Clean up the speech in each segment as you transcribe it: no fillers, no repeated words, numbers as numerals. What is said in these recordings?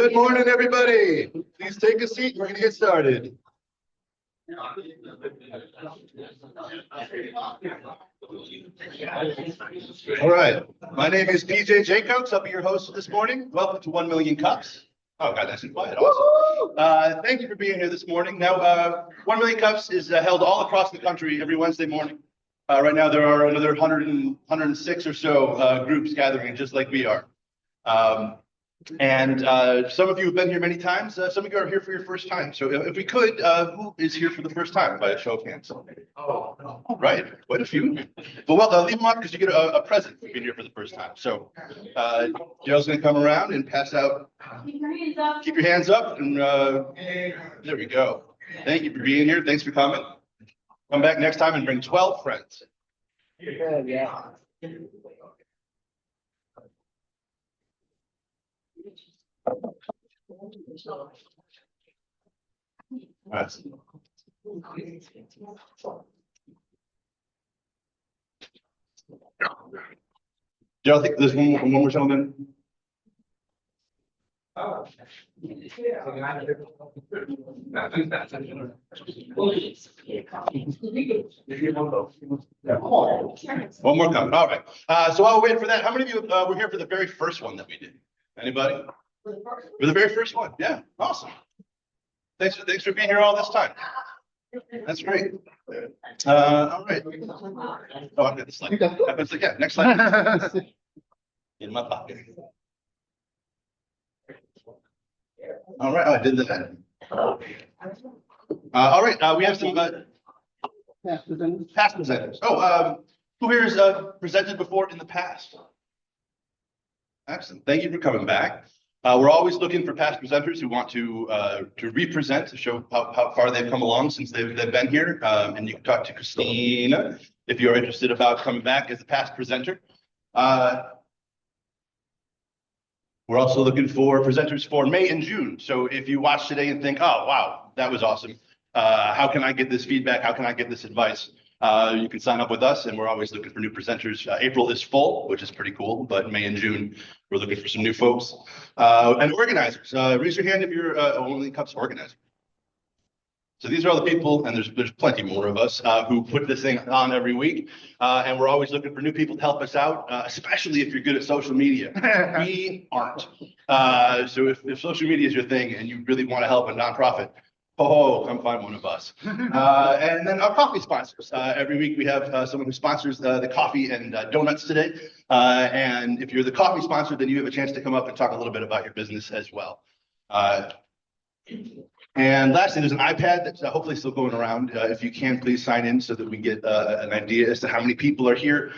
Good morning, everybody. Please take a seat. We're going to get started. All right. My name is PJ Jacobs. I'll be your host this morning. Welcome to 1 Million Cups. Oh, God, nice and quiet. Awesome. Thank you for being here this morning. Now, 1 Million Cups is held all across the country every Wednesday morning. Right now, there are another 106 or so groups gathering just like we are. Some of you have been here many times. Some of you are here for your first time. So if we could, who is here for the first time by a show of hands? Oh, all right, quite a few. Well, leave them up because you get a present for being here for the first time. So Daryl's going to come around and pass out. Keep your hands up. Keep your hands up, and there we go. Thank you for being here. Thanks for coming. Come back next time and bring 12 friends. Yeah. Right. Do y'all think there's one more gentleman? Oh. One more coming. All right. So I'll wait for that. How many of you were here for the very first one that we did? Anybody? For the very first one. Yeah. Awesome. Thanks for being here all this time. That's great. All right. Oh, I've got the slide. Yeah, next slide. In my pocket. All right. Oh, I did that. All right. We have some past presenters. Oh, who here has presented before in the past? Excellent. Thank you for coming back. We're always looking for past presenters who want to represent, to show how far they've come along since they've been here. And you can talk to Christina if you're interested about coming back as a past presenter. We're also looking for presenters for May and June. So if you watch today and think, oh, wow, that was awesome. How can I get this feedback? How can I get this advice? You can sign up with us, and we're always looking for new presenters. April is full, which is pretty cool, but May and June, we're looking for some new folks. And organizers, raise your hand if you're a 1 Million Cups organizer. So these are all the people, and there's plenty more of us who put this thing on every week. And we're always looking for new people to help us out, especially if you're good at social media. We aren't. So if social media is your thing and you really want to help a nonprofit, come find one of us. And then our coffee sponsors. Every week we have someone who sponsors the coffee and donuts today. And if you're the coffee sponsor, then you have a chance to come up and talk a little bit about your business as well. And lastly, there's an iPad that's hopefully still going around. If you can, please sign in so that we get an idea as to how many people are here.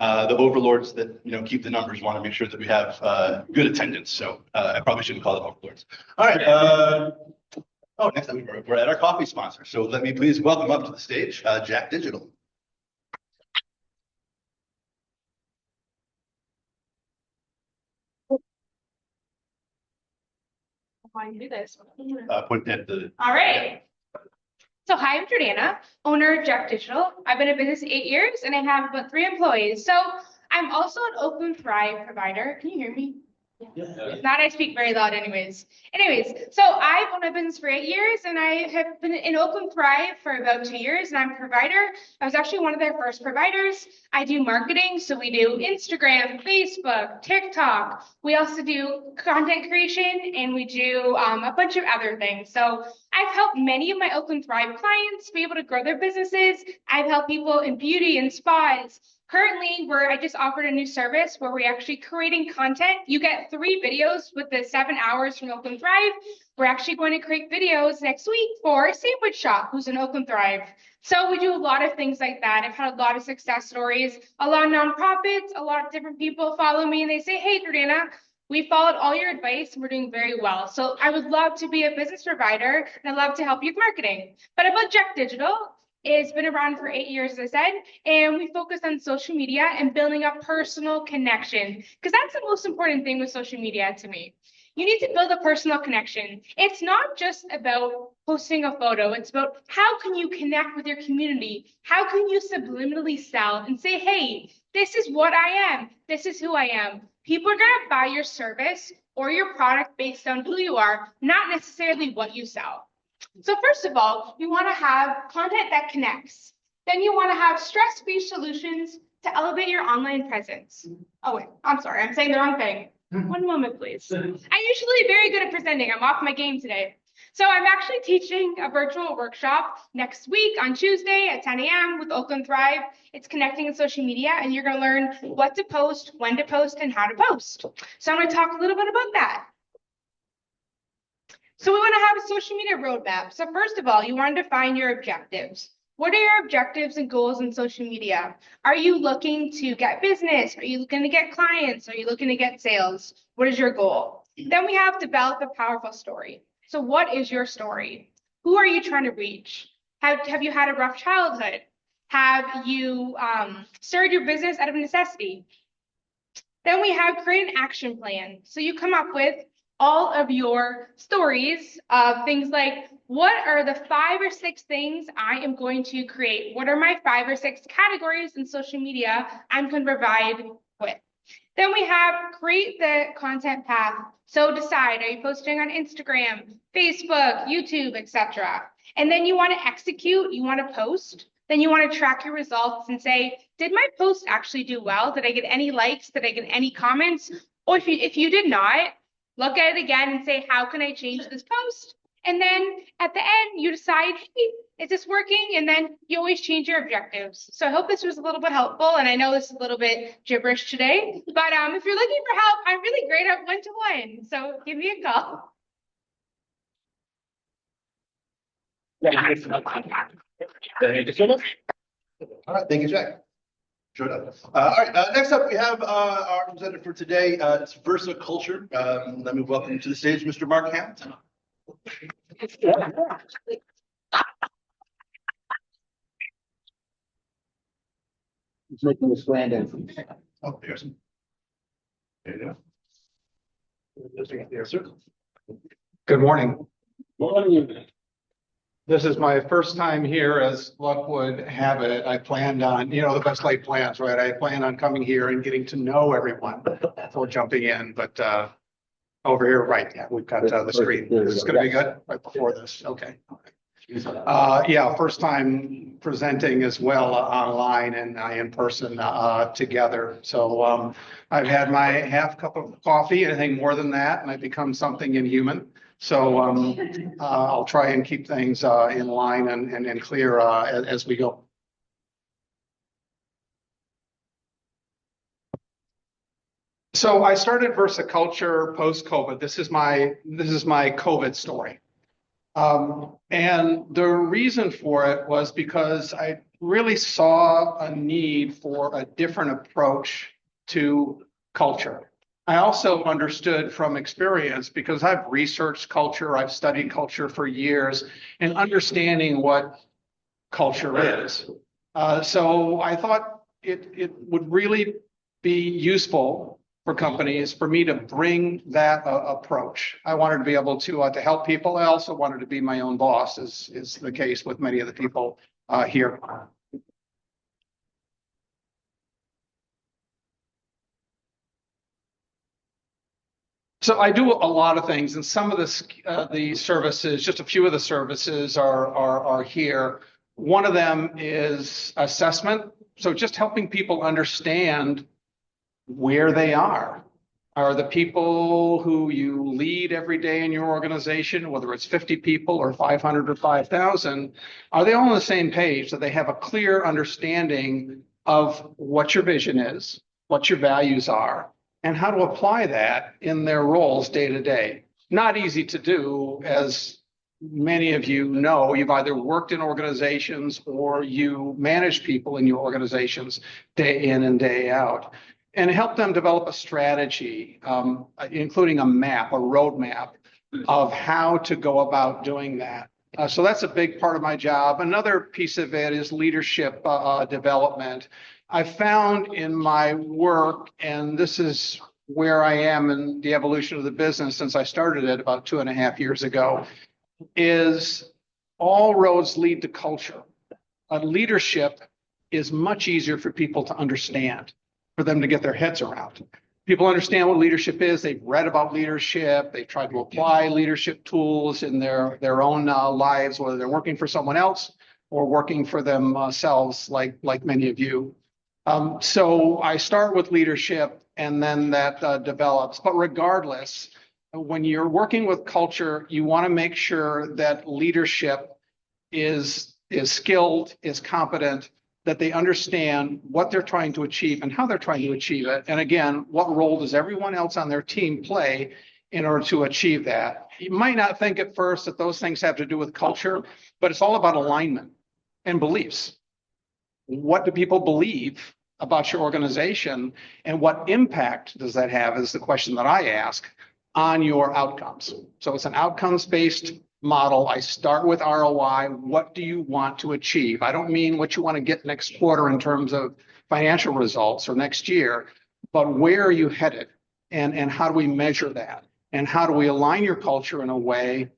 The overlords that keep the numbers want to make sure that we have good attendance. So I probably shouldn't call them overlords. All right. Next up, we're at our coffee sponsor. So let me please welcome up to the stage, Jack Digital. I can do this. Point at the. All right. So hi, I'm Jordana, owner of Jack Digital. I've been in business 8 years and I have about 3 employees. So I'm also an Open Thrive provider. Can you hear me? Yeah. If not, I speak very loud anyways. So I've owned my business for 8 years and I have been in Open Thrive for about 2 years, and I'm a provider. I was actually one of their first providers. I do marketing. So we do Instagram, Facebook, TikTok. We also do content creation, and we do a bunch of other things. So I've helped many of my Open Thrive clients be able to grow their businesses. I've helped people in beauty and spas. Currently, I just offered a new service where we're actually creating content. You get 3 videos with the 7 hours from Open Thrive. We're actually going to create videos next week for Sandwich Shop, who's in Open Thrive. So we do a lot of things like that. I've had a lot of success stories, a lot of nonprofits, a lot of different people follow me and they say, hey, Jordana, we followed all your advice and we're doing very well. So I would love to be a business provider and I'd love to help you with marketing. But about Jack Digital, it's been around for 8 years, as I said, and we focus on social media and building a personal connection, because that's the most important thing with social media to me. You need to build a personal connection. It's not just about posting a photo. It's about how can you connect with your community? How can you subliminally sell and say, hey, this is what I am. This is who I am. People are going to buy your service or your product based on who you are, not necessarily what you sell. So first of all, you want to have content that connects. Then you want to have stress-free solutions to elevate your online presence. Oh wait, I'm sorry, I'm saying the wrong thing. One moment, please. I'm usually very good at presenting. I'm off my game today. So I'm actually teaching a virtual workshop next week on Tuesday at 10 a.m. with Oakland Thrive. It's connecting in social media, and you're going to learn what to post, when to post, and how to post. So I'm going to talk a little bit about that. So we want to have a social media roadmap. So first of all, you want to define your objectives. What are your objectives and goals in social media? Are you looking to get business? Are you looking to get clients? Are you looking to get sales? What is your goal? Then we have develop a powerful story. So what is your story? Who are you trying to reach? Have you had a rough childhood? Have you started your business out of necessity? Then we have create an action plan. So you come up with all of your stories of things like, what are the 5 or 6 things I am going to create? What are my 5 or 6 categories in social media I'm going to provide with? Then we have create the content path. So decide, are you posting on Instagram, Facebook, YouTube, etc. And then you want to execute, you want to post. Then you want to track your results and say, did my post actually do well? Did I get any likes? Did I get any comments? Or if you did not, look at it again and say, how can I change this post? And then at the end, you decide, hey, is this working? And then you always change your objectives. So I hope this was a little bit helpful. And I know this is a little bit gibberish today, but if you're looking for help, I'm really great at one-to-one. So give me a call. All right, thank you, Jack. Sure enough. All right, next up we have our presenter for today. It's Versa Culture. Let me welcome you to the stage, Mr. Mark Hamilton. He's making a stand in. Oh, there's him. There you go. Yes, sir. Good morning. Morning. This is my first time here, as luck would have it. I planned on, the best laid plans, right? I planned on coming here and getting to know everyone before jumping in, but over here, right, yeah, we've got the screen. This is gonna be good, right before this, okay. Yeah, first time presenting as well online and in person together. So I've had my half cup of coffee, anything more than that, and I've become something inhuman. So I'll try and keep things in line and clear as we go. So I started Versaculture post-COVID. This is my COVID story. And the reason for it was because I really saw a need for a different approach to culture. I also understood from experience, because I've researched culture, I've studied culture for years, and understanding what culture is. So I thought it would really be useful for companies for me to bring that approach. I wanted to be able to help people. I also wanted to be my own boss, as is the case with many of the people here. So I do a lot of things, and some of the services, just a few of the services are here. One of them is assessment. So just helping people understand where they are. Are the people who you lead every day in your organization, whether it's 50 people or 500 or 5,000, are they all on the same page? So they have a clear understanding of what your vision is, what your values are, and how to apply that in their roles day to day. Not easy to do, as many of you know. You've either worked in organizations or you manage people in your organizations day in and day out. And help them develop a strategy, including a map, a roadmap of how to go about doing that. So that's a big part of my job. Another piece of it is leadership development. I found in my work, and this is where I am in the evolution of the business since I started it about 2.5 years ago, is all roads lead to culture. Leadership is much easier for people to understand, for them to get their heads around. People understand what leadership is. They've read about leadership. They've tried to apply leadership tools in their own lives, whether they're working for someone else or working for themselves, like many of you. So I start with leadership, and then that develops. But regardless, when you're working with culture, you want to make sure that leadership is skilled, is competent, that they understand what they're trying to achieve and how they're trying to achieve it. And again, what role does everyone else on their team play in order to achieve that? You might not think at first that those things have to do with culture, but it's all about alignment and beliefs. What do people believe about your organization, and what impact does that have is the question that I ask on your outcomes. So it's an outcomes-based model. I start with ROI. What do you want to achieve? I don't mean what you want to get next quarter in terms of financial results or next year, but where are you headed, and how do we measure that? And how do we align your culture in a way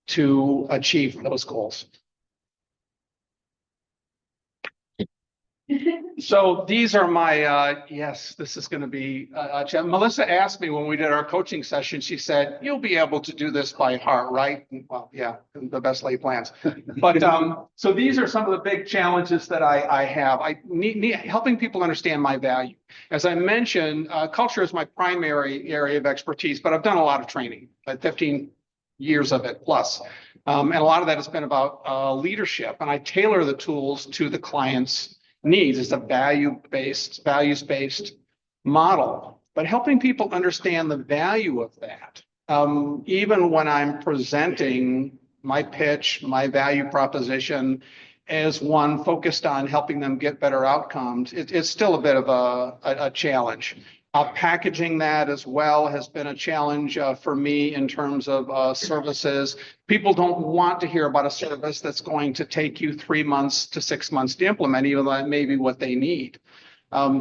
to achieve those goals? So these are my, yes, this is going to be, Melissa asked me when we did our coaching session, she said, you'll be able to do this by heart, right? And, well, yeah, the best laid plans. But so these are some of the big challenges that I have. I need helping people understand my value. As I mentioned, culture is my primary area of expertise, but I've done a lot of training, like 15 years of it plus. And a lot of that has been about leadership, and I tailor the tools to the client's needs. It's a values-based model, but helping people understand the value of that. Even when I'm presenting my pitch, my value proposition as one focused on helping them get better outcomes, it's still a bit of a challenge. Packaging that as well has been a challenge for me in terms of services. People don't want to hear about a service that's going to take you 3 months to 6 months to implement, even though that may be what they need.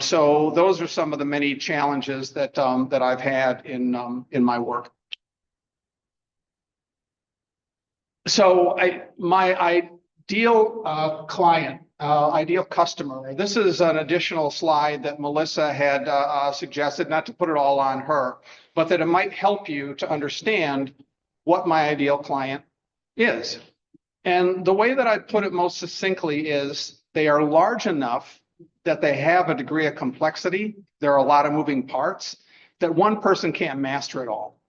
So those are some of the many challenges that I've had in my work. So my ideal client, ideal customer. This is an additional slide that Melissa had suggested, not to put it all on her, but that it might help you to understand what my ideal client is. And the way that I put it most succinctly is they are large enough that they have a degree of complexity. There are a lot of moving parts that one person can't master it all,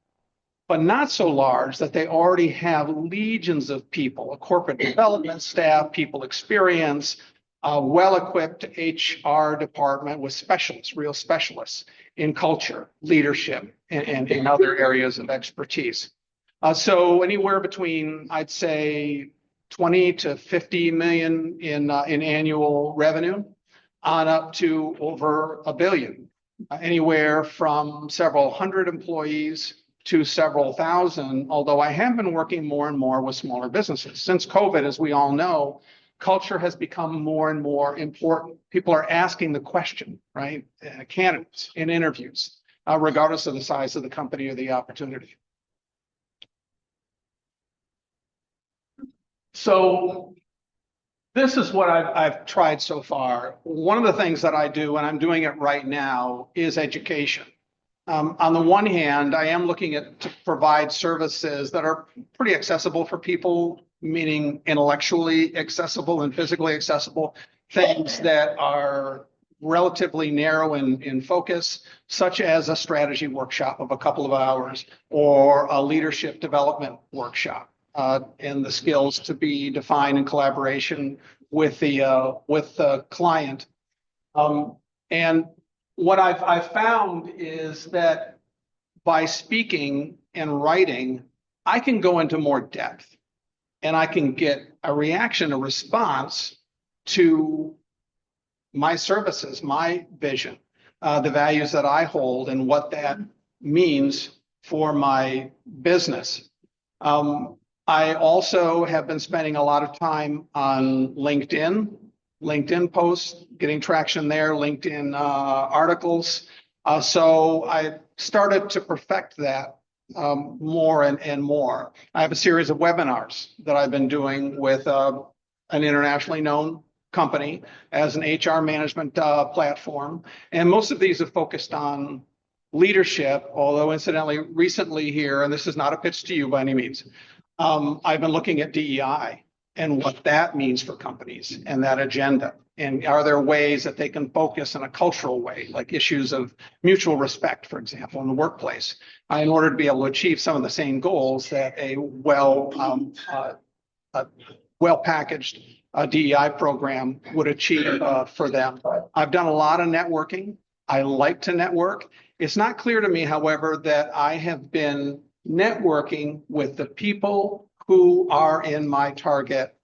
but not so large that they already have legions of people, a corporate development staff, people experience, a well-equipped HR department with specialists, real specialists in culture, leadership, and in other areas of expertise. So anywhere between, I'd say, 20 to 50 million in annual revenue on up to over $1 billion, anywhere from several hundred employees to several thousand, although I have been working more and more with smaller businesses. Since COVID, as we all know, culture has become more and more important. People are asking the question, right? Candidates in interviews, regardless of the size of the company or the opportunity. So this is what I've tried so far. One of the things that I do, and I'm doing it right now, is education. On the one hand, I am looking to provide services that are pretty accessible for people, meaning intellectually accessible and physically accessible, things that are relatively narrow in focus, such as a strategy workshop of a couple of hours or a leadership development workshop, and the skills to be defined in collaboration with the client. And what I've found is that by speaking and writing, I can go into more depth, and I can get a reaction, a response to my services, my vision, the values that I hold, and what that means for my business. I also have been spending a lot of time on LinkedIn posts, getting traction there, LinkedIn articles. So I started to perfect that more and more. I have a series of webinars that I've been doing with an internationally known company as an HR management platform. And most of these are focused on leadership, although incidentally, recently here, and this is not a pitch to you by any means, I've been looking at DEI and what that means for companies and that agenda. And are there ways that they can focus in a cultural way, like issues of mutual respect, for example, in the workplace, in order to be able to achieve some of the same goals that a well-packaged DEI program would achieve for them. I've done a lot of networking. I like to network. It's not clear to me, however, that I have been networking with the people who are in my target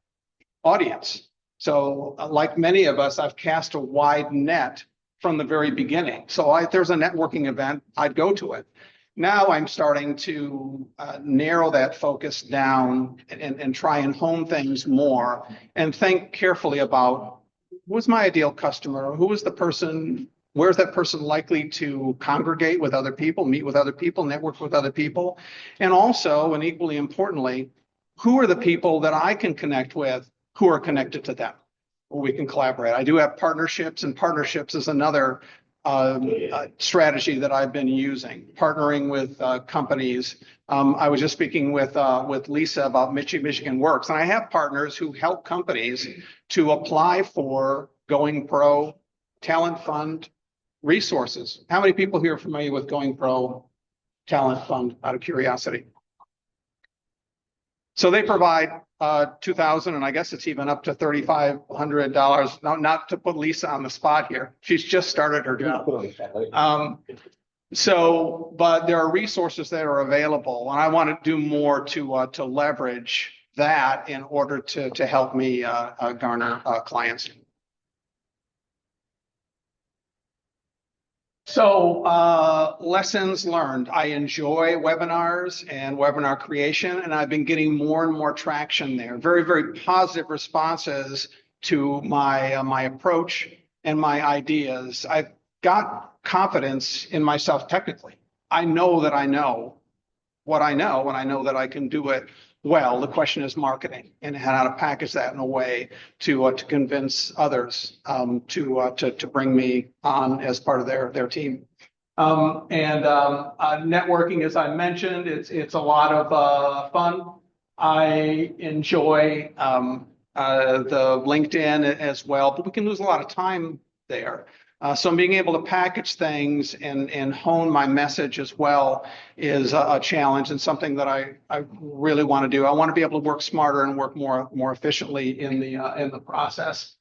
audience. So like many of us, I've cast a wide net from the very beginning. So if there's a networking event, I'd go to it. Now I'm starting to narrow that focus down and try and hone things more and think carefully about who's my ideal customer, who is the person, where's that person likely to congregate with other people, meet with other people, network with other people, and also, and equally importantly, who are the people that I can connect with who are connected to them, where we can collaborate. I do have partnerships, and partnerships is another strategy that I've been using, partnering with companies. I was just speaking with Lisa about Michigan Works, and I have partners who help companies to apply for Going Pro Talent Fund resources. How many people here are familiar with Going Pro Talent Fund, out of curiosity? So they provide $2,000, and I guess it's even up to $3,500. Now, not to put Lisa on the spot here. She's just started her job. But there are resources that are available, and I want to do more to leverage that in order to help me garner clients. So lessons learned. I enjoy webinars and webinar creation, and I've been getting more and more traction there. Very, very positive responses to my approach and my ideas. I've got confidence in myself technically. I know that I know what I know, and I know that I can do it well. The question is marketing and how to package that in a way to convince others to bring me on as part of their team. Networking, as I mentioned, it's a lot of fun. I enjoy the LinkedIn as well, but we can lose a lot of time there. So being able to package things and hone my message as well is a challenge and something that I really want to do. I want to be able to work smarter and work more efficiently in the process.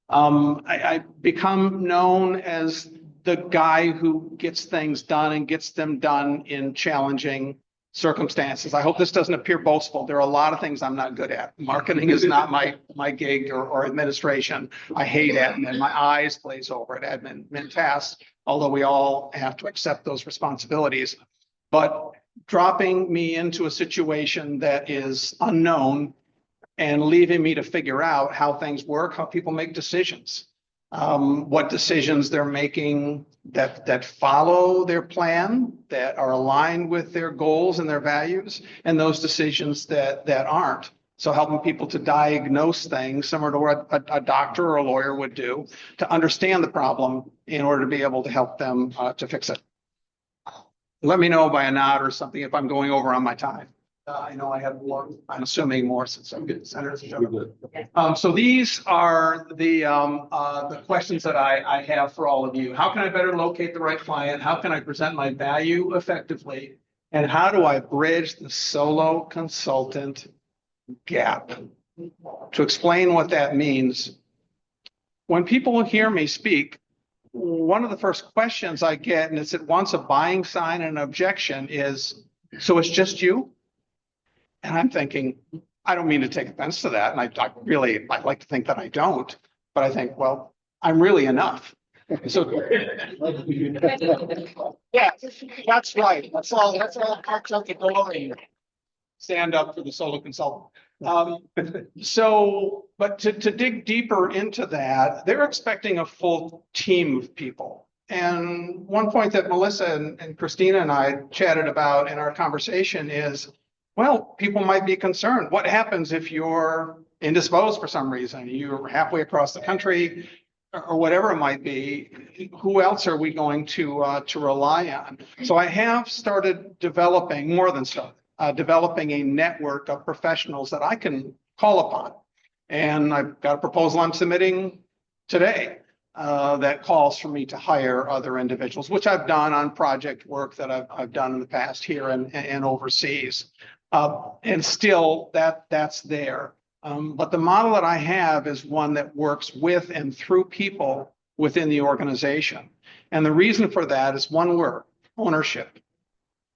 I become known as the guy who gets things done and gets them done in challenging circumstances. I hope this doesn't appear boastful. There are a lot of things I'm not good at. Marketing is not my gig, or administration. I hate admin. My eyes glaze over at admin tasks, although we all have to accept those responsibilities. But dropping me into a situation that is unknown and leaving me to figure out how things work, how people make decisions, what decisions they're making that follow their plan, that are aligned with their goals and their values, and those decisions that aren't. So helping people to diagnose things similar to what a doctor or a lawyer would do, to understand the problem in order to be able to help them to fix it. Let me know by a nod or something if I'm going over on my time. I know I have more, I'm assuming more since I'm getting centers. So these are the questions that I have for all of you. How can I better locate the right client? How can I present my value effectively? And how do I bridge the solo consultant gap? To explain what that means, when people hear me speak, one of the first questions I get, and it's at once a buying sign and an objection, is, so it's just you? And I'm thinking, I don't mean to take offense to that. And I'd like to think that I don't, but I think, well, I'm really enough. So yeah, that's right. That's all parked up the glory. Stand up for the solo consultant. But to dig deeper into that, they're expecting a full team of people. And one point that Melissa and Christina and I chatted about in our conversation is, well, people might be concerned. What happens if you're indisposed for some reason? You're halfway across the country. or whatever it might be, who else are we going to rely on? So I have started developing, more than started, developing a network of professionals that I can call upon. And I've got a proposal I'm submitting today that calls for me to hire other individuals, which I've done on project work that I've done in the past here and overseas. And still that's there. But the model that I have is one that works with and through people within the organization. And the reason for that is one word: ownership.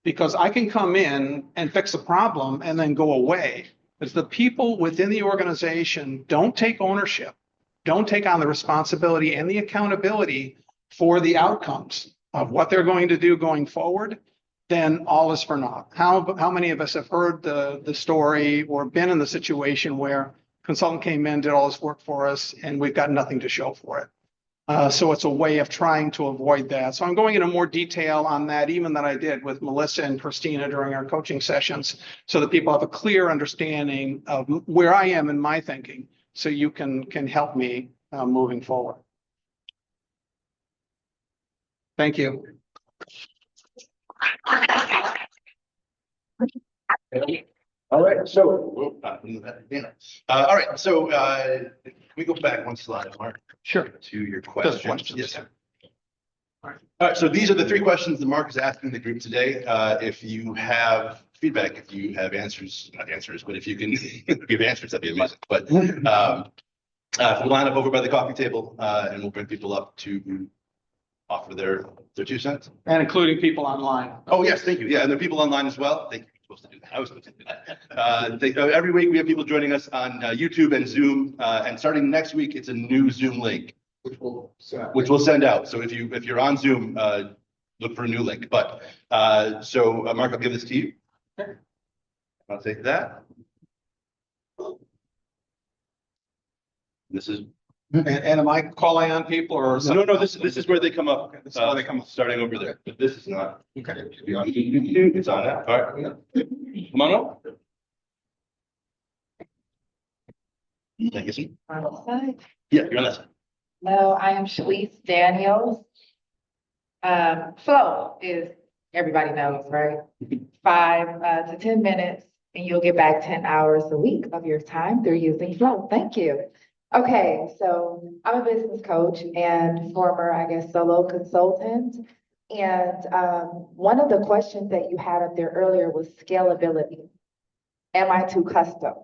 Because I can come in and fix a problem and then go away. If the people within the organization don't take ownership, don't take on the responsibility and the accountability for the outcomes of what they're going to do going forward, then all is for naught. How many of us have heard the story or been in the situation where consultant came in, did all this work for us, and we've got nothing to show for it? So it's a way of trying to avoid that. So I'm going into more detail on that, even than I did with Melissa and Christina during our coaching sessions, so that people have a clear understanding of where I am in my thinking, so you can help me moving forward. Thank you. All right, so, all right, so can we go back one slide, Mark? Sure. To your Just questions. questions, Yes, yeah. sir. All right, so these are the 3 questions that Mark is asking the group today. If you have feedback, if you have answers, not answers, but if you can give answers, that'd be amazing. But if we line up over by the coffee table, and we'll bring people up to offer their 2 cents. And including people online. Oh, yes, thank you. Yeah, and there are people online as well. Thank you. You're supposed to do that. I was supposed to do that. Every week we have people joining us on YouTube and Zoom, and starting next week, it's a new Zoom link, which we'll send out. So if you're on Zoom, look for a new link. But so Mark, I'll give this to you. Sure. I'll take that. This is. And am I calling on people or? No, this is where they come up. Okay, this is where they come up. Starting over there, but this is not. Okay. It's on that. All right. Come on up. Thank you. On the side. Yeah, you're on that side. No, I am Shalice Daniels. Flow is, everybody knows, right? 5 to 10 minutes and you'll get back 10 hours a week of your time through using Flow. Thank you. Okay, so I'm a business coach and former, I guess, solo consultant. And one of the questions that you had up there earlier was scalability. Am I too custom?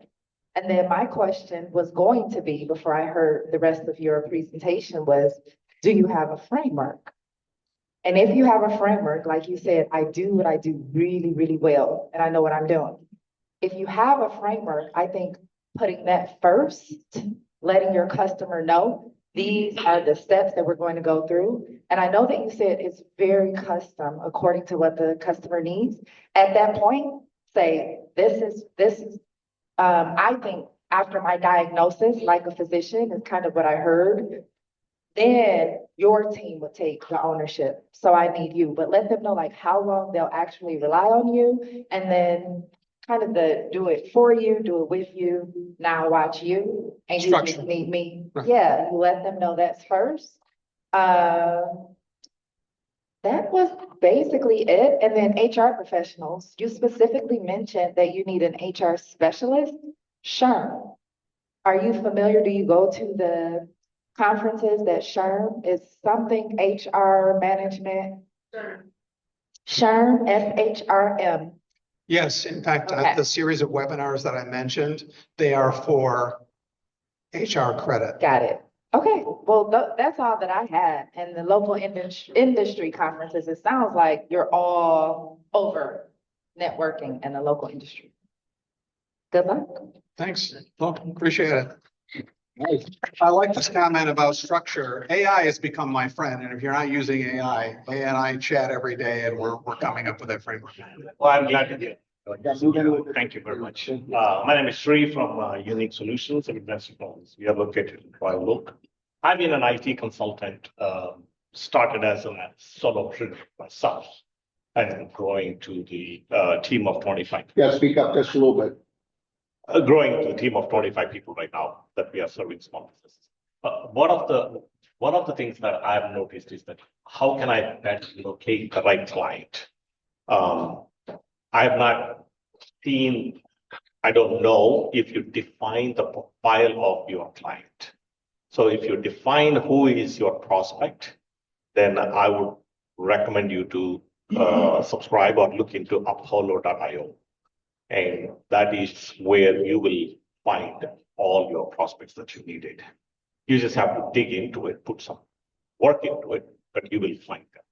And then my question was going to be, before I heard the rest of your presentation, was, do you have a framework? And if you have a framework, like you said, I do what I do really, really well, and I know what I'm doing. If you have a framework, I think putting that first, letting your customer know, these are the steps that we're going to go through. And I know that you said it's very custom according to what the customer needs. At that point, say, this is, I think after my diagnosis, like a physician, is kind of what I heard, then your team would take the ownership. So I need you, but let them know like how long they'll actually rely on you, and then kind of the do it for you, do it with you, now watch you, and you just Structure. need me. Right. Yeah, you let them know that's first. That was basically it. And then HR professionals, you specifically mentioned that you need an HR specialist. SHRM. Are you familiar? Do you go to the conferences that SHRM is something HR management? SHRM, SHRM. Yes, in fact, Okay. the series of webinars that I mentioned, they are for HR credit. Got it. Okay, well, that's all that I had. And the local industry conferences, it sounds like you're all over networking in the local industry. Good luck. Thanks. Well, appreciate it. I like this comment about structure. AI has become my friend, and if you're not using AI, and I chat every day, and we're coming up with a framework. Well, I'm glad to hear. Thank you very much. My name is Sri from Unique Solutions in Metropolis. We are located in Royal Oak. I've been an IT consultant, started as a solopreneur myself, and growing to the team of 25. Yeah, speak up just a little bit. Growing to a team of 25 people right now that we are serving small businesses. One of the one of the things that I've noticed is that how can I better locate the right client? I have not seen, I don't know if you define the profile of your client. So if you define who is your prospect, then I would recommend you to subscribe or look into Apollo.io. And that is where you will find all your prospects that you needed. You just have to dig into it, put some work into it, but you will find them.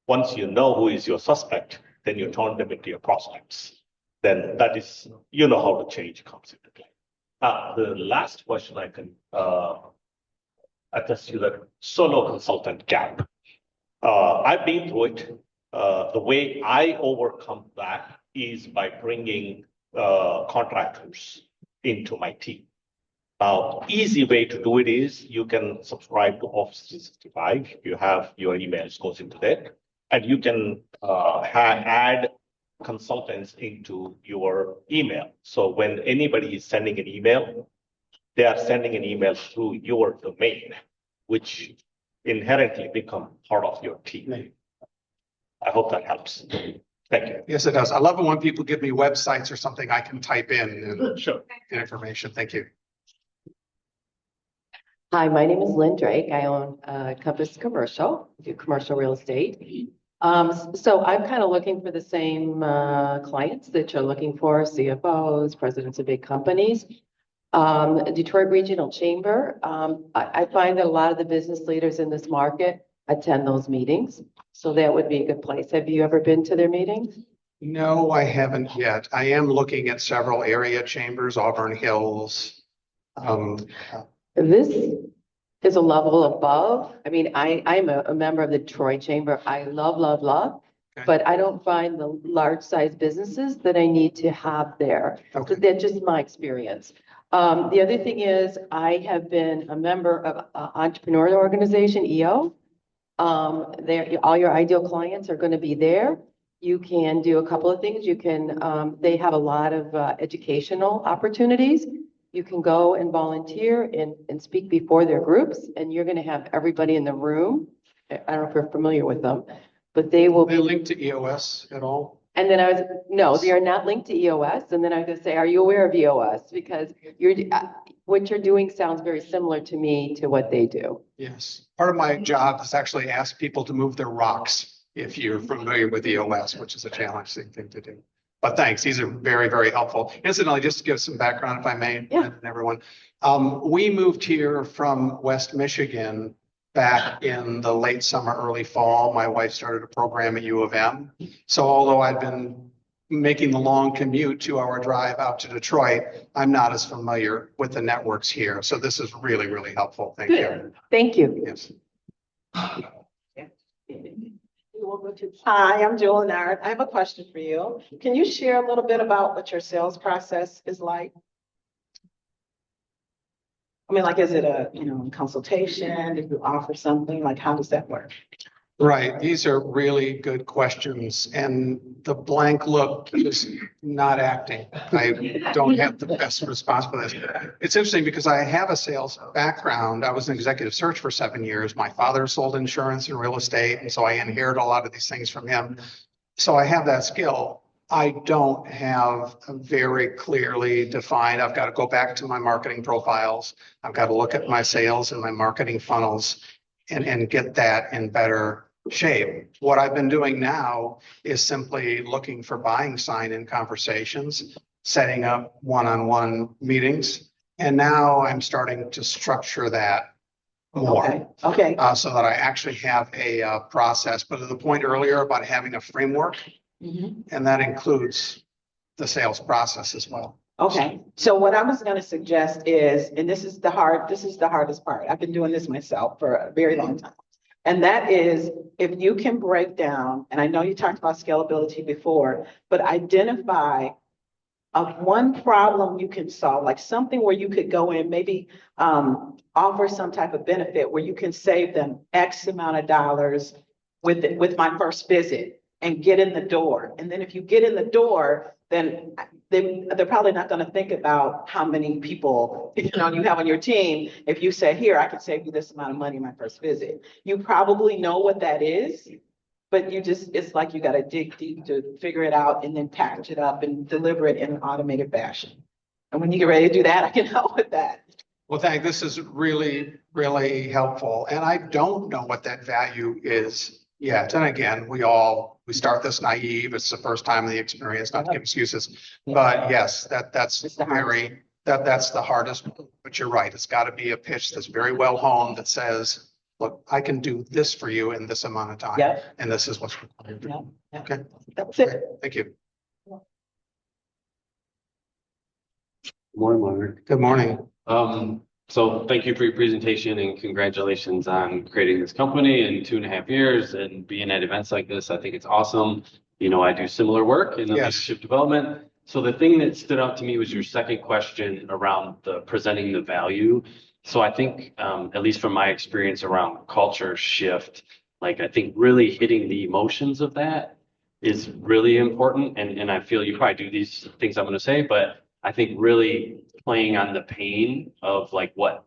Once you know who is your suspect, then you turn them into your prospects. Then that is, you know how the change comes into play. The last question I can attest to that solo consultant gap. I've been through it. The way I overcome that is by bringing contractors into my team. Now, easy way to do it is you can subscribe to Office 365. You have your emails goes into that, and you can add consultants into your email. So when anybody is sending an email, they are sending an email through your domain, which inherently become part of your team. I hope that helps. Thank you. Yes, it does. I love it when people give me websites or something I can type in and Sure. get information. Thank you. Hi, my name is Lynn Drake. I own Compass Commercial, do commercial real estate. So I'm kind of looking for the same clients that you're looking for, CFOs, presidents of big companies. Detroit Regional Chamber, I find that a lot of the business leaders in this market attend those meetings. So that would be a good place. Have you ever been to their meetings? No, I haven't yet. I am looking at several area chambers, Auburn Hills. This is a level above. I mean, I'm a member of the Detroit Chamber. I love, love, love. Okay. But I don't find the large size businesses that I need to have there. Okay. So that's just my experience. The other thing is I have been a member of entrepreneurial organization, EO. There, all your ideal clients are going to be there. You can do a couple of things. You can, they have a lot of educational opportunities. You can go and volunteer and speak before their groups, and you're going to have everybody in the room. I don't know if you're familiar with them, but they will They be. linked to EOS at all? And then no, they are not linked to EOS. And then I was going to say, are you aware of EOS? Because what you're doing sounds very similar to me to what they do. Yes. Part of my job is actually ask people to move their rocks, if you're familiar with EOS, which is a challenging thing to do. But thanks, these are very, very helpful. Incidentally, just to give some background, if I may, Yeah. and everyone. We moved here from West Michigan back in the late summer, early fall. My wife started a program at U of M. So although I've been making the long commute 2-hour drive out to Detroit, I'm not as familiar with the networks here. So this is really, really helpful. Thank you. Good. Thank you. Yes. Hi, I'm Joel Nard. I have a question for you. Can you share a little bit about what your sales process is like? I mean, like, is it a, consultation? If you offer something, like, how does that work? Right. These are really good questions. And the blank look is not acting. I don't have the best response for this. It's interesting because I have a sales background. I was in executive search for 7 years. My father sold insurance and real estate. And so I inherited a lot of these things from him. So I have that skill. I don't have a very clearly defined, I've got to go back to my marketing profiles. I've got to look at my sales and my marketing funnels and get that in better shape. What I've been doing now is simply looking for buying sign-in conversations, setting up one-on-one meetings. And now I'm starting to structure that more. Okay. So that I actually have a process. But to the point earlier about having a framework, and that includes the sales process as well. Okay. So what I was going to suggest is, and this is the hardest part. I've been doing this myself for a very long time. And that is, if you can break down, and I know you talked about scalability before, but identify one problem you can solve, like something where you could go in, maybe offer some type of benefit where you can save them X amount of dollars with my first visit and get in the door. And then if you get in the door, then they're probably not gonna think about how many people, you know, you have on your team. If you say, here, I can save you this amount of money my first visit. You probably know what that is, but it's like you gotta dig deep to figure it out and then package it up and deliver it in an automated fashion. And when you get ready to do that, I can help with that. Well, this is really, really helpful. And I don't know what that value is yet. And again, we start this naive. It's the first time in the experience, not to give excuses. But yes, that's It's the hardest. that's the hardest. But you're right. It's got to be a pitch that's very well honed that says, look, I can do this for you in this amount of time. Yeah. And this is what's required. Yeah. Okay. That's it. Thank you. Morning, Mark. Good morning. So thank you for your presentation and congratulations on creating this company in 2.5 years and being at events like this. I think it's awesome. You know, I do similar work in the Yes. leadership development. So the thing that stood out to me was your second question around the presenting the value. So I think, at least from my experience around culture shift, like I think really hitting the emotions of that is really important. And I feel you probably do these things I'm going to say, but I think really playing on the pain of like what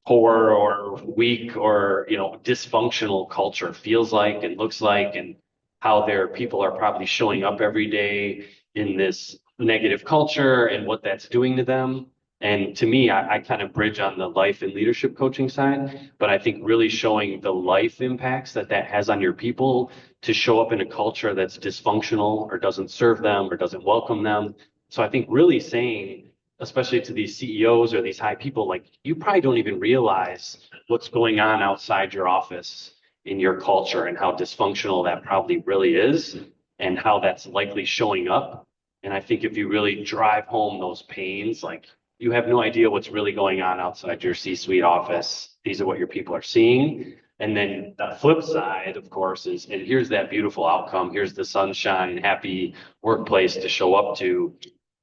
poor or weak or, you know, dysfunctional culture feels like and looks like, and how their people are probably showing up every day in this negative culture and what that's doing to them. And to me, I kind of bridge on the life and leadership coaching side, but I think really showing the life impacts that has on your people to show up in a culture that's dysfunctional or doesn't serve them or doesn't welcome them. So I think really saying, especially to these CEOs or these high people, like you probably don't even realize what's going on outside your office in your culture and how dysfunctional that probably really is and how that's likely showing up. And I think if you really drive home those pains, like you have no idea what's really going on outside your C-suite office. These are what your people are seeing. And then the flip side, of course, is, and here's that beautiful outcome. Here's the sunshine, happy workplace to show up to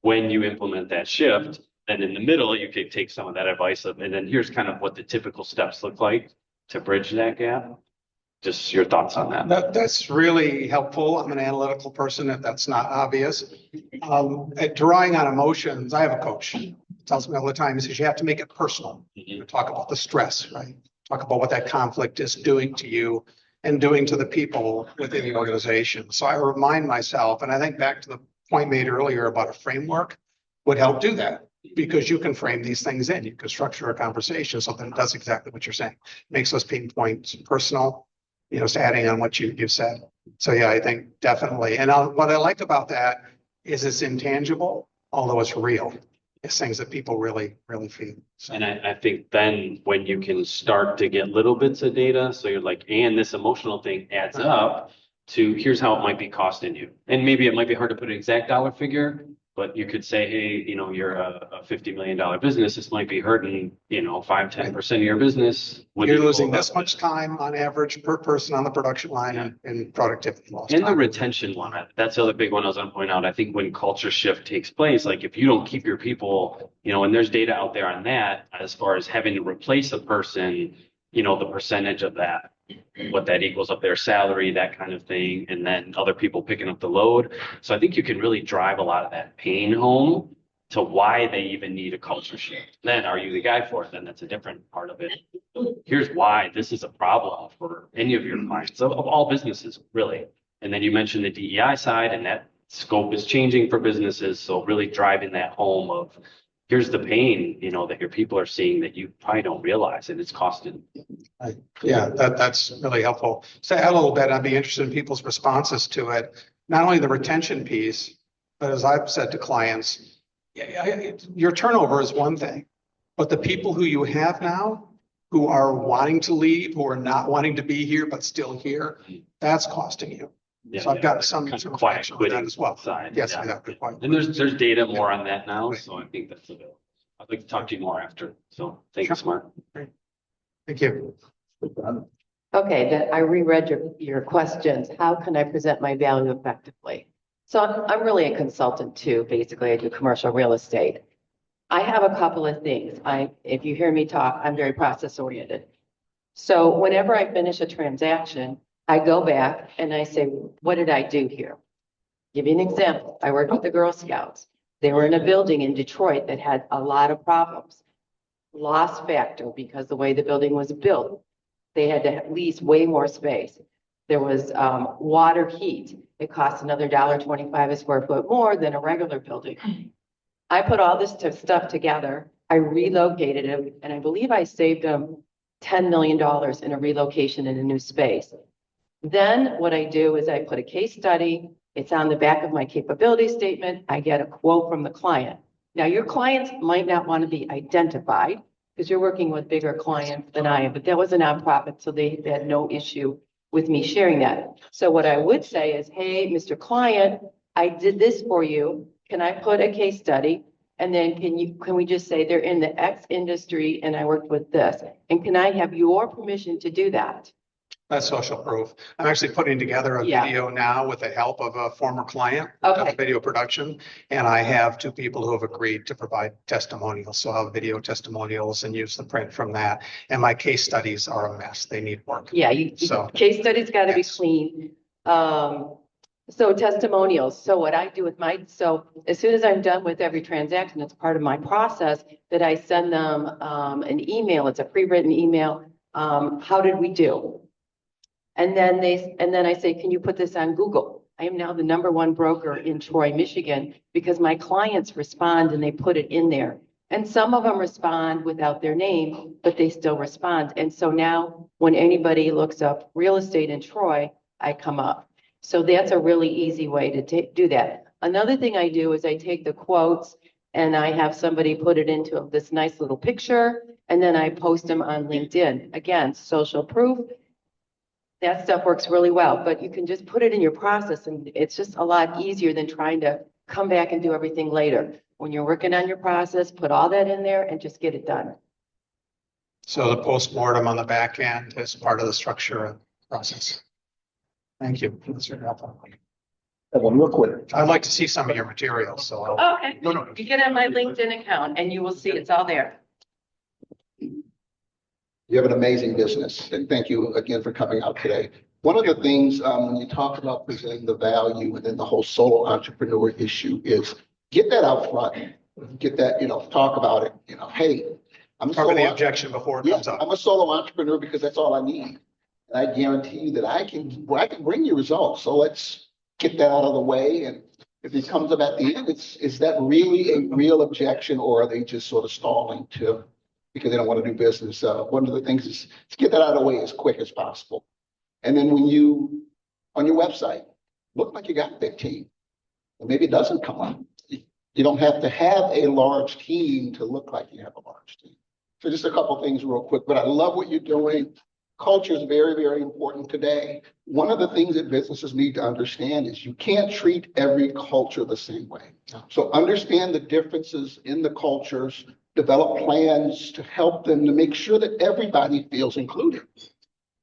when you implement that shift. And in the middle, you could take some of that advice and then here's kind of what the typical steps look like to bridge that gap. Just your thoughts on that. That's really helpful. I'm an analytical person, if that's not obvious. At drawing on emotions, I have a coach. He tells me all the time, he says, you have to make it personal. You talk about the stress, right? Talk about what that conflict is doing to you and doing to the people within the organization. So I remind myself, and I think back to the point made earlier about a framework would help do that, because you can frame these things in. You can structure a conversation so that it does exactly what you're saying. Makes those pain points personal, you know, just adding on what you've said. So yeah, I think definitely. And what I like about that is it's intangible, although it's real. It's things that people really, really feel. So. And I think then when you can start to get little bits of data, so you're like, and this emotional thing adds up to here's how it might be costing you. And maybe it might be hard to put an exact dollar figure, but you could say, hey, you know, you're a $50 million business. This might be hurting, you know, 5-10% of your business. You're losing this much time on average per person on the production line and productivity loss. And the retention one, that's the other big one I was going to point out. I think when culture shift takes place, like if you don't keep your people, you know, and there's data out there on that, as far as having to replace a person, you know, the percentage of that, what that equals of their salary, that kind of thing, and then other people picking up the load. So I think you can really drive a lot of that pain home to why they even need a culture shift. Then are you the guy for it? Then that's a different part of it. Here's why this is a problem for any of your clients, of all businesses, really. And then you mentioned the DEI side, and that scope is changing for businesses. So really driving that home of here's the pain, you know, that your people are seeing that you probably don't realize, and it's costing. Yeah, that's really helpful. So add a little bit, I'd be interested in people's responses to it. Not only the retention piece, but as I've said to clients, your turnover is one thing, but the people who you have now who are wanting to leave, who are not wanting to be here, but still here, that's costing you. Yeah, So I've got some kind of quiet information on quitting that as well. side. Yes, Yeah. I got good point. And there's data more on that now, so I think that's available. I'd like to talk to you more after. So thanks, Mark. Thank you. Okay, then I reread your questions. How can I present my value effectively? So I'm really a consultant too. Basically, I do commercial real estate. I have a couple of things. If you hear me talk, I'm very process oriented. So whenever I finish a transaction, I go back and I say, what did I do here? Give you an example. I worked with the Girl Scouts. They were in a building in Detroit that had a lot of problems. Loss factor because the way the building was built, they had to lease way more space. There was water heat. It cost another $1.25 a square foot more than a regular building. I put all this stuff together. I relocated it, and I believe I saved them $10 million in a relocation in a new space. Then what I do is I put a case study. It's on the back of my capability statement. I get a quote from the client. Now, your clients might not want to be identified because you're working with bigger clients than I am, but that was a nonprofit, so they had no issue with me sharing that. So what I would say is, hey, Mr. Client, I did this for you. Can I put a case study? And then can we just say they're in the X industry and I worked with this? And can I have your permission to do that? That's social proof. I'm actually putting together a Yeah. video now with the help of a former client Okay. of video production. And I have 2 people who have agreed to provide testimonials. So I'll have video testimonials and use the print from that. And my case studies are a mess. They need work. Yeah, So- case studies got to be Yes. clean. So testimonials. So what I do with so as soon as I'm done with every transaction, it's part of my process that I send them an email. It's a pre-written email. How did we do? And then I say, can you put this on Google? I am now the #1 broker in Troy, Michigan, because my clients respond and they put it in there. And some of them respond without their name, but they still respond. And so now when anybody looks up real estate in Troy, I come up. So that's a really easy way to do that. Another thing I do is I take the quotes and I have somebody put it into this nice little picture, and then I post them on LinkedIn. Again, social proof. That stuff works really well, but you can just put it in your process and it's just a lot easier than trying to come back and do everything later. When you're working on your process, put all that in there and just get it done. So the postmortem on the back end is part of the structure and process. Thank you. That's very helpful. One real quick. I'd like to see some of your materials, so I'll. Okay. No, no. You get on my LinkedIn account and you will see it's all there. You have an amazing business, and thank you again for coming out today. One of the things, when you talk about presenting the value and then the whole solo entrepreneur issue is get that out front. Get that, talk about it, hey, I'm a Cover the solo, objection before it yeah, comes up. I'm a solo entrepreneur because that's all I need. And I guarantee you that I can bring you results. So let's get that out of the way. And if it comes up at the end, is that really a real objection, or are they just sort of stalling because they don't want to do business? One of the things is to get that out of the way as quick as possible. And then when on your website, look like you got a big team. Or maybe it doesn't come up. You don't have to have a large team to look like you have a large team. So just a couple things real quick, but I love what you're doing. Culture is very, very important today. One of the things that businesses need to understand is you can't treat every culture the same way. So understand the differences in the cultures, develop plans to help them to make sure that everybody feels included.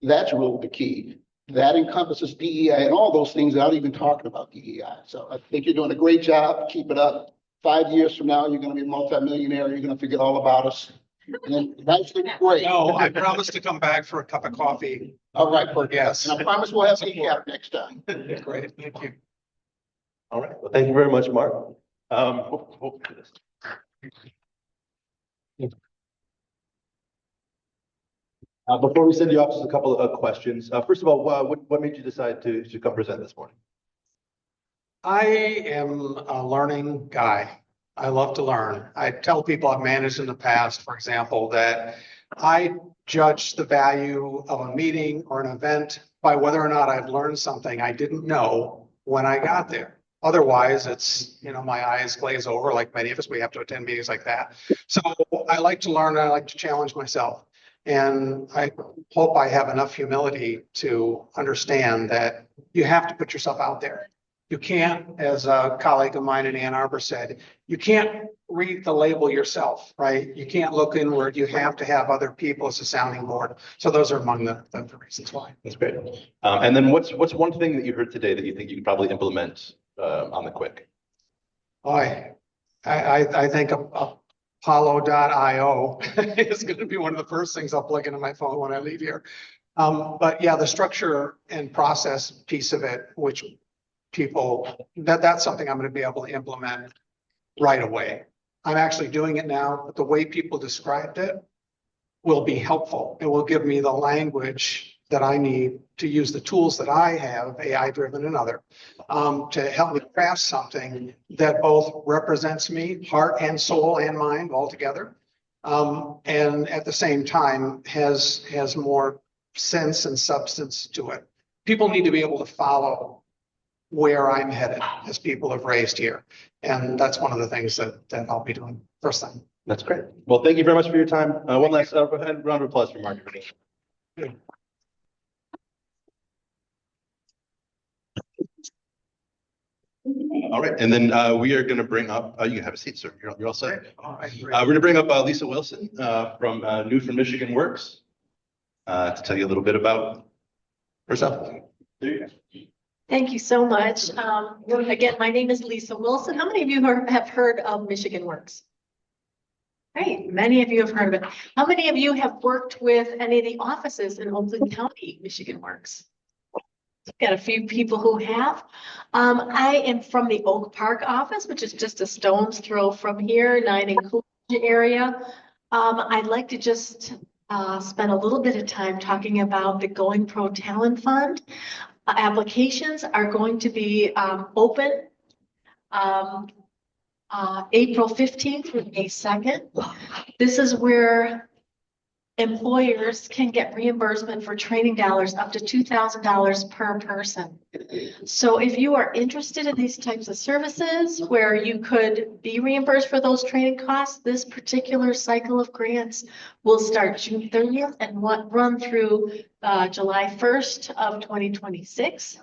That's really the key. That encompasses DEI and all those things without even talking about DEI. So I think you're doing a great job. Keep it up. 5 years from now, you're going to be a multimillionaire. You're going to forget all about us. And then that's great. No, I promise to come back for a cup of coffee. All right, perfect. Yes. And I promise we'll have a recap next time. Great, thank you. All right. Well, thank you very much, Mark. Before we send you off, just a couple of questions. First of all, what made you decide to come present this morning? I am a learning guy. I love to learn. I tell people I've managed in the past, for example, that I judge the value of a meeting or an event by whether or not I've learned something I didn't know when I got there. Otherwise, it's, my eyes glaze over, like many of us, we have to attend meetings like that. So I like to learn, and I like to challenge myself. And I hope I have enough humility to understand that you have to put yourself out there. You can't, as a colleague of mine in Ann Arbor said, you can't read the label yourself, right? You can't look inward. You have to have other people as a sounding board. So those are among the reasons why. That's great. And then what's one thing that you heard today that you think you could probably implement on the quick? Oh, I think Apollo.io is going to be one of the first things I'll plug into my phone when I leave here. But yeah, the structure and process piece of it, which people, that's something I'm going to be able to implement right away. I'm actually doing it now, but the way people described it will be helpful. It will give me the language that I need to use the tools that I have, AI driven and other, to help me craft something that both represents me, heart and soul and mind all together. And at the same time has more sense and substance to it. People need to be able to follow where I'm headed, as people have raised here. And that's one of the things that I'll be doing first thing. That's great. Well, thank you very much for your time. One last round of applause for Mark. All right, and then we are going to bring up, you can have a seat, sir. You're all set. All right, We're going to bring up Lisa Wilson from New for Michigan Works to tell you a little bit about herself. There you go. Thank you so much. Again, my name is Lisa Wilson. How many of you have heard of Michigan Works? Right, many of you have heard of it. How many of you have worked with any of the offices in Oakland County, Michigan Works? Got a few people who have. I am from the Oak Park office, which is just a stone's throw from here, 9 Incubizo area. I'd like to just spend a little bit of time talking about the Going Pro Talent Fund. Applications are going to be open April 15th through May 2nd. This is where employers can get reimbursement for training dollars up to $2,000 per person. So if you are interested in these types of services where you could be reimbursed for those training costs, this particular cycle of grants will start June 30th and run through July 1st of 2026.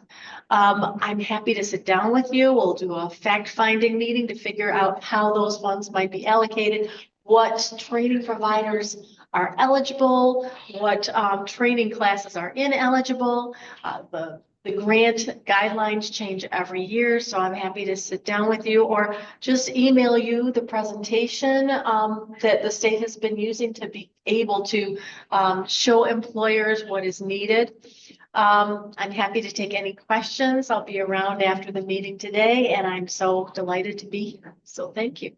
I'm happy to sit down with you. We'll do a fact-finding meeting to figure out how those funds might be allocated, what training providers are eligible, what training classes are ineligible. The grant guidelines change every year, so I'm happy to sit down with you or just email you the presentation that the state has been using to be able to show employers what is needed. I'm happy to take any questions. I'll be around after the meeting today, and I'm so delighted to be here. So thank you.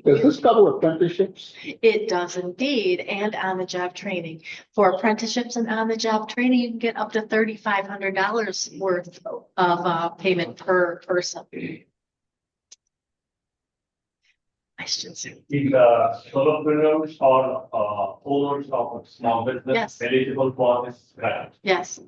Does this cover apprenticeships? It does indeed, and on-the-job training. For apprenticeships and on-the-job training, you can get up to $3,500 worth of payment per person. Questions? Is solopreneurs or owners of a small business Yes. eligible for this grant? Yes.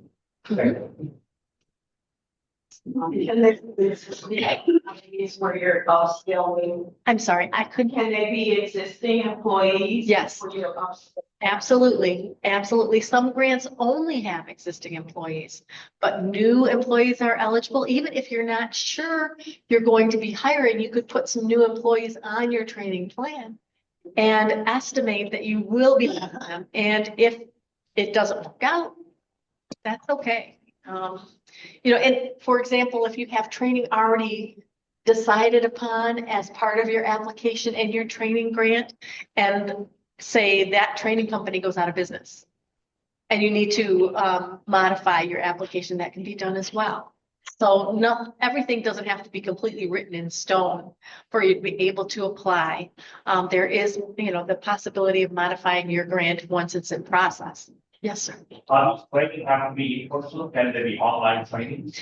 And this is where you're upskilling. I'm sorry, I couldn't. Can they be existing employees? Yes. Where you're upskilling? Absolutely, absolutely. Some grants only have existing employees, but new employees are eligible. Even if you're not sure you're going to be hiring, you could put some new employees on your training plan and estimate that you will be hiring them. And if it doesn't work out, that's okay. And for example, if you have training already decided upon as part of your application and your training grant, and say that training company goes out of business and you need to modify your application, that can be done as well. So everything doesn't have to be completely written in stone for you to be able to apply. There is, the possibility of modifying your grant once it's in process. Yes, sir. Training have to be personal, can they be online training?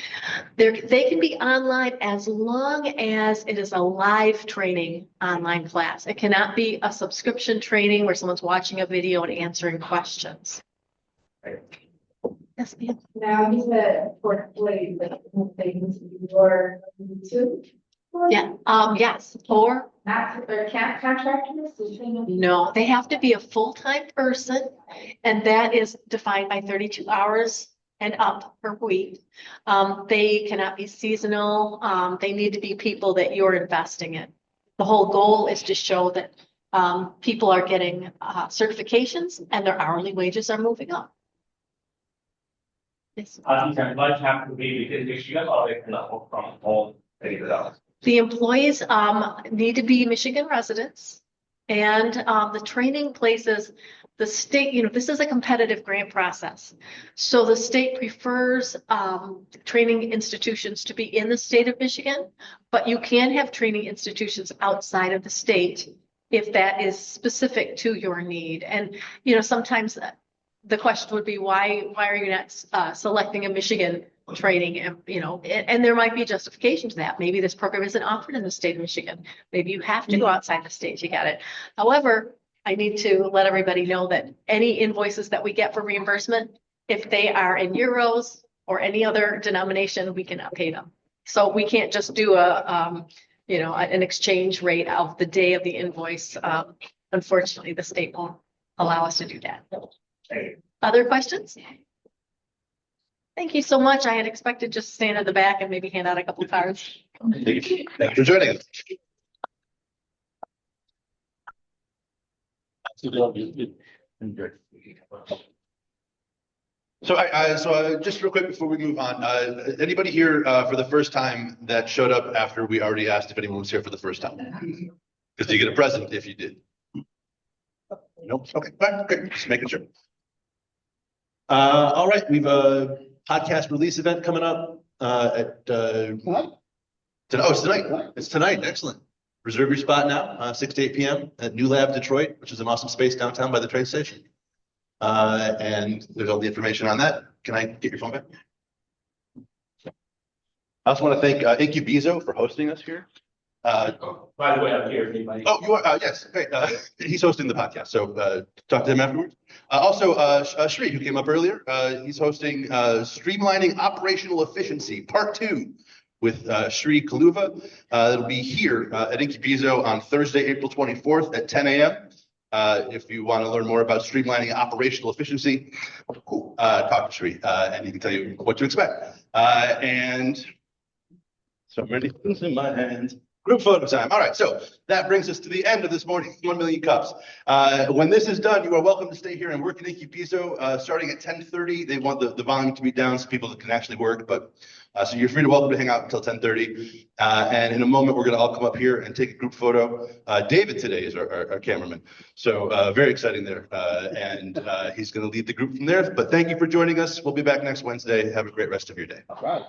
They can be online as long as it is a live training online class. It cannot be a subscription training where someone's watching a video and answering questions. Yes, ma'am. Now, you said for employees, like, things you're to. Yeah, yes, or Not, or can't contractors, no, they have to be a full-time person, and that is defined by 32 hours and up per week. They cannot be seasonal. They need to be people that you're investing in. The whole goal is to show that people are getting certifications and their hourly wages are moving up. Yes. These employees have to be within Michigan or they can work from home anywhere else? The employees need to be Michigan residents, and the training places the state, this is a competitive grant process. So the state prefers training institutions to be in the state of Michigan, but you can have training institutions outside of the state if that is specific to your need. And, sometimes the question would be, why are you not selecting a Michigan training? And there might be justification to that. Maybe this program isn't offered in the state of Michigan. Maybe you have to go outside the state to get it. However, I need to let everybody know that any invoices that we get for reimbursement, if they are in euros or any other denomination, we cannot pay them. So we can't just do an exchange rate of the day of the invoice. Unfortunately, the state won't allow us to do that. Other questions? Thank you so much. I had expected just to stand at the back and maybe hand out a couple of cards. Thank you for joining us. So just real quick before we move on, anybody here for the first time that showed up after we already asked if anyone was here for the first time? Because you get a present if you did. Nope. Okay. All right. Great. Just making sure. All right. We've a podcast release event coming up it's tonight. It's tonight. Excellent. Reserve your spot now, 6 to 8 p.m. at New Lab Detroit, which is an awesome space downtown by the train station. And there's all the information on that. Can I get your phone back? I also want to thank Incubizo for hosting us here. By the way, I'm here if anybody. Oh, you are? Yes, great. He's hosting the podcast, so talk to him afterwards. Also, Shri, who came up earlier, he's hosting Streamlining Operational Efficiency, Part 2, with Shri Kaluva. It'll be here at Incubizo on Thursday, April 24th at 10 a.m. If you want to learn more about streamlining operational efficiency, talk to Shri, and he can tell you what to expect. And so many things in my hands. Group photo time. All right, so that brings us to the end of this morning's 1 million cups. When this is done, you are welcome to stay here and work at Incubizo. Starting at 10:30, they want the volume to be down so people can actually work. But so you're free to welcome to hang out until 10:30. And in a moment, we're going to all come up here and take a group photo. David today is our cameraman, so very exciting there. And he's going to lead the group from there. But thank you for joining us. We'll be back next Wednesday. Have a great rest of your day. All right.